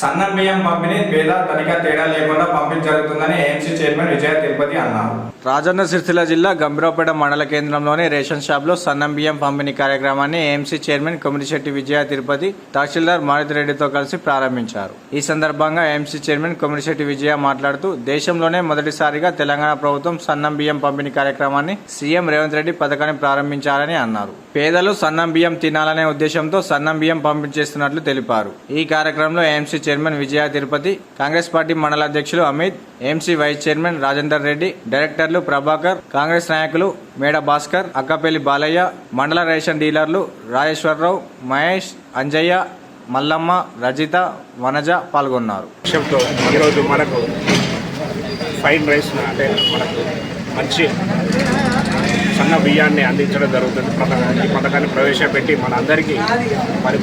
సన్న బియ్యం పంపిణీ పేద తనిఖీ తేడా లేకుండా పంపిణీ జరుగుతుందని ఏఎంసీ చైర్మన్ విజయ తిరుపతి అన్నారు. రాజన్న సిరిసిల్ల జిల్లా గంభీరావుపేట మండల కేంద్రంలోని రేషన్ షాప్లో సన్నం బియ్యం పంపిణీ కార్యక్రమాన్ని ఏఎంసీ చైర్మన్ కొమిటిశెట్టి విజయ తిరుపతి తహసీల్దార్ మారుతిరెడ్డితో కలిసి ప్రారంభించారు. ఈ సందర్భంగా ఏఎంసీ చైర్మన్ కొమిటిశెట్టి విజయ మాట్లాడుతూ దేశంలోనే మొదటిసారిగా తెలంగాణ ప్రభుత్వం సన్నం బియ్యం పంపిణీ కార్యక్రమాన్ని సీఎం రేవంత్ రెడ్డి పథకాన్ని ప్రారంభించారని అన్నారు. పేదలు సన్నం బియ్యం తినాలనే ఉద్దేశంతో సన్నం బియ్యం పంపిణీ చేస్తున్నట్లు తెలిపారు. ఈ కార్యక్రమంలో AMC chairman Vijaya Tirupati, Congress party మండల అధ్యక్షులు Amit, AMC vice chairman Rajender Reddy, డైరెక్టర్లు ప్రభాకర్, కాంగ్రెస్ నాయకులు మేడ భాస్కర్, అక్కపల్లి బాలయ్య, మండల రేషన్ డీలర్లు రాజేశ్వరరావు, మహేష్, అంజయ్య, మల్లమ్మ, రజిత, వనజ పాల్గొన్నారు. ఈరోజు మనకు ఫైన్ రైస్ అంటే మనకు మంచి సన్న బియ్యాన్ని అందించడం జరుగుతుంది. ఈ పథకాన్ని ప్రవేశపెట్టి మన అందరికీ మరి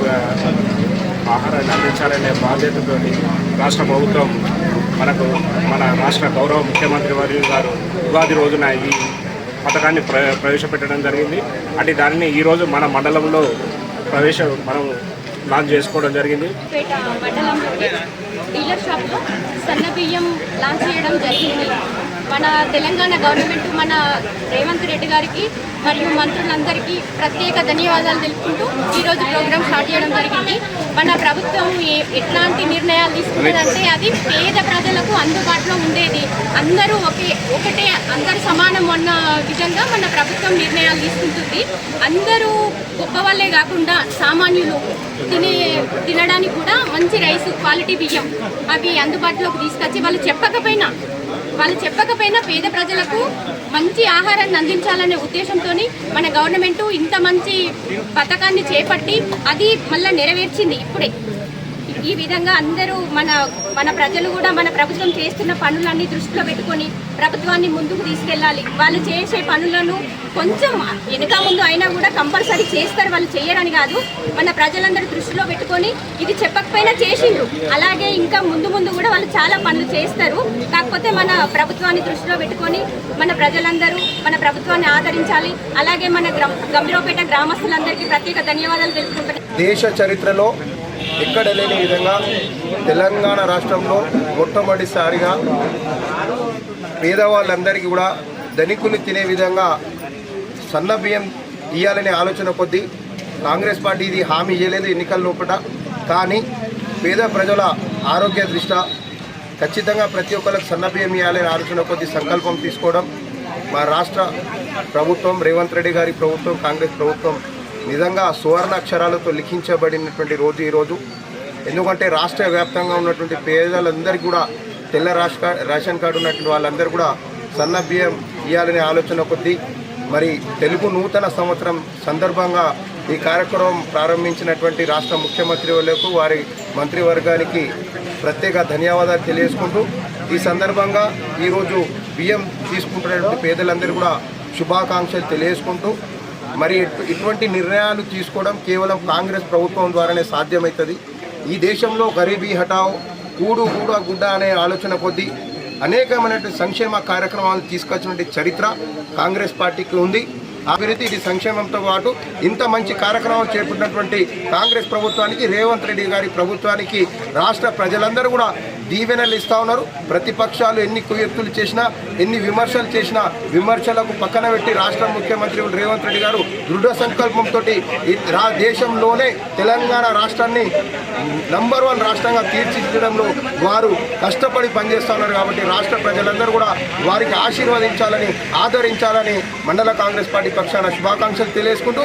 ఆహారాన్ని అందించాలనే బాధ్యతతో రాష్ట్ర ప్రభుత్వం మన రాష్ట్ర గౌరవ ముఖ్యమంత్రి వర్యులు గారు ఉగాది రోజున ఈ పథకాన్ని ప్రవేశపెట్టడం జరిగింది. అంటే దానిని ఈరోజు మన మండలంలో మనం లాంచ్ చేసుకోవడం జరిగింది. డీలర్ షాప్లో సన్న బియ్యం లాంచ్ చేయడం జరిగింది. మన తెలంగాణ గవర్నమెంట్ మన రేవంత్ రెడ్డి గారికి మరియు మంత్రులందరికీ ప్రత్యేక ధన్యవాదాలు తెలుపుకుంటూ ఈరోజు ప్రోగ్రాం స్టార్ట్ చేయడం జరిగింది. మన ప్రభుత్వం ఎట్లాంటి నిర్ణయాలు తీసుకున్నదంటే అది పేద ప్రజలకు అందుబాటులో ఉండేది, అందరూ ఒకటే అందరూ సమానం అన్న విధంగా మన ప్రభుత్వం నిర్ణయాలు తీసుకుంటుంది. అందరూ గొప్ప వాళ్ళే కాకుండా సామాన్యులు తినడానికి కూడా మంచి రైస్ క్వాలిటీ బియ్యం అవి అందుబాటులోకి తీసుకొచ్చి వాళ్ళు చెప్పకపోయినా పేద ప్రజలకు మంచి ఆహారాన్ని అందించాలనే ఉద్దేశంతో మన గవర్నమెంట్ ఇంత మంచి పథకాన్ని చేపట్టి అది మళ్ళీ నెరవేర్చింది. ఇప్పుడే ఈ విధంగా అందరూ మన ప్రజలు కూడా మన ప్రభుత్వం చేస్తున్న పనులన్నీ దృష్టిలో పెట్టుకొని ప్రభుత్వాన్ని ముందుకు తీసుకెళ్ళాలి. వాళ్ళు చేసే పనులను కొంచెం వెనుక ముందు అయినా కూడా కంపల్సరీ చేస్తారు. వాళ్ళు చేయరని కాదు, మన ప్రజలందరూ దృష్టిలో పెట్టుకొని ఇది చెప్పకపోయినా చేసిండ్రు. అలాగే ఇంకా ముందు కూడా వాళ్ళు చాలా పనులు చేస్తారు. కాకపోతే మన ప్రభుత్వాన్ని దృష్టిలో పెట్టుకొని మన ప్రజలందరూ మన ప్రభుత్వాన్ని ఆదరించాలి. అలాగే మన గంభీరావుపేట గ్రామస్తులందరికీ ప్రత్యేక ధన్యవాదాలు తెలుపుకుంటున్నాను. దేశ చరిత్రలో ఎక్కడ లేని విధంగా తెలంగాణ రాష్ట్రంలో మొట్టమొదటిసారిగా పేదవాళ్ళందరికీ కూడా ధనికులు తినే విధంగా సన్న బియ్యం ఇవ్వాలనే ఆలోచన కొద్దీ కాంగ్రెస్ పార్టీ ఇది హామీ ఇవ్వలేదు ఎన్నికల లోపల. కానీ పేద ప్రజల ఆరోగ్య దృష్ట్యా ఖచ్చితంగా ప్రతి ఒక్కరికి సన్న బియ్యం ఇవ్వాలనే ఆలోచన కొద్దీ సంకల్పం తీసుకోవడం మా రాష్ట్ర ప్రభుత్వం, రేవంత్ రెడ్డి గారి ప్రభుత్వం, కాంగ్రెస్ ప్రభుత్వం నిజంగా సువర్ణ అక్షరాలతో లిఖించబడినటువంటి రోజు ఈరోజు. ఎందుకంటే రాష్ట్ర వ్యాప్తంగా ఉన్నటువంటి పేదలందరికీ కూడా తెల్ల రేషన్ కార్డు ఉన్నటువంటి వాళ్ళందరూ కూడా సన్న బియ్యం ఇవ్వాలనే ఆలోచన కొద్దీ మరి తెలుగు నూతన సంవత్సరం సందర్భంగా ఈ కార్యక్రమం ప్రారంభించినటువంటి రాష్ట్ర ముఖ్యమంత్రి వాళ్ళకు, వారి మంత్రివర్గానికి ప్రత్యేక ధన్యవాదాలు తెలియజేసుకుంటూ ఈ సందర్భంగా ఈరోజు బియ్యం తీసుకుంటున్నటువంటి పేదలందరూ కూడా శుభాకాంక్షలు తెలియజేసుకుంటూ మరి ఇటువంటి నిర్ణయాలు తీసుకోవడం కేవలం కాంగ్రెస్ ప్రభుత్వం ద్వారానే సాధ్యమవుతుంది. ఈ దేశంలో గరీబీ హటావ్, కూడు కూడా గుడ్డ అనే ఆలోచన కొద్దీ అనేకమైనటువంటి సంక్షేమ కార్యక్రమాలు తీసుకొచ్చినటువంటి చరిత్ర కాంగ్రెస్ పార్టీకి ఉంది. అభివృద్ధి ఇది సంక్షేమంతో పాటు ఇంత మంచి కార్యక్రమం చేపట్టినటువంటి కాంగ్రెస్ ప్రభుత్వానికి, రేవంత్ రెడ్డి గారి ప్రభుత్వానికి రాష్ట్ర ప్రజలందరూ కూడా దీవెనలు ఇస్తూ ఉన్నారు. ప్రతిపక్షాలు ఎన్ని కుయత్తులు చేసినా, ఎన్ని విమర్శలు చేసినా విమర్శలకు పక్కన పెట్టి రాష్ట్ర ముఖ్యమంత్రి రేవంత్ రెడ్డి గారు దృఢ సంకల్పంతో దేశంలోనే తెలంగాణ రాష్ట్రాన్ని నంబర్ 1 రాష్ట్రంగా తీర్చిదిద్దడంలో వారు కష్టపడి పనిచేస్తూ ఉన్నారు. కాబట్టి రాష్ట్ర ప్రజలందరూ కూడా వారికి ఆశీర్వదించాలని, ఆదరించాలని మండల కాంగ్రెస్ పార్టీ పక్షాన శుభాకాంక్షలు తెలియజేసుకుంటూ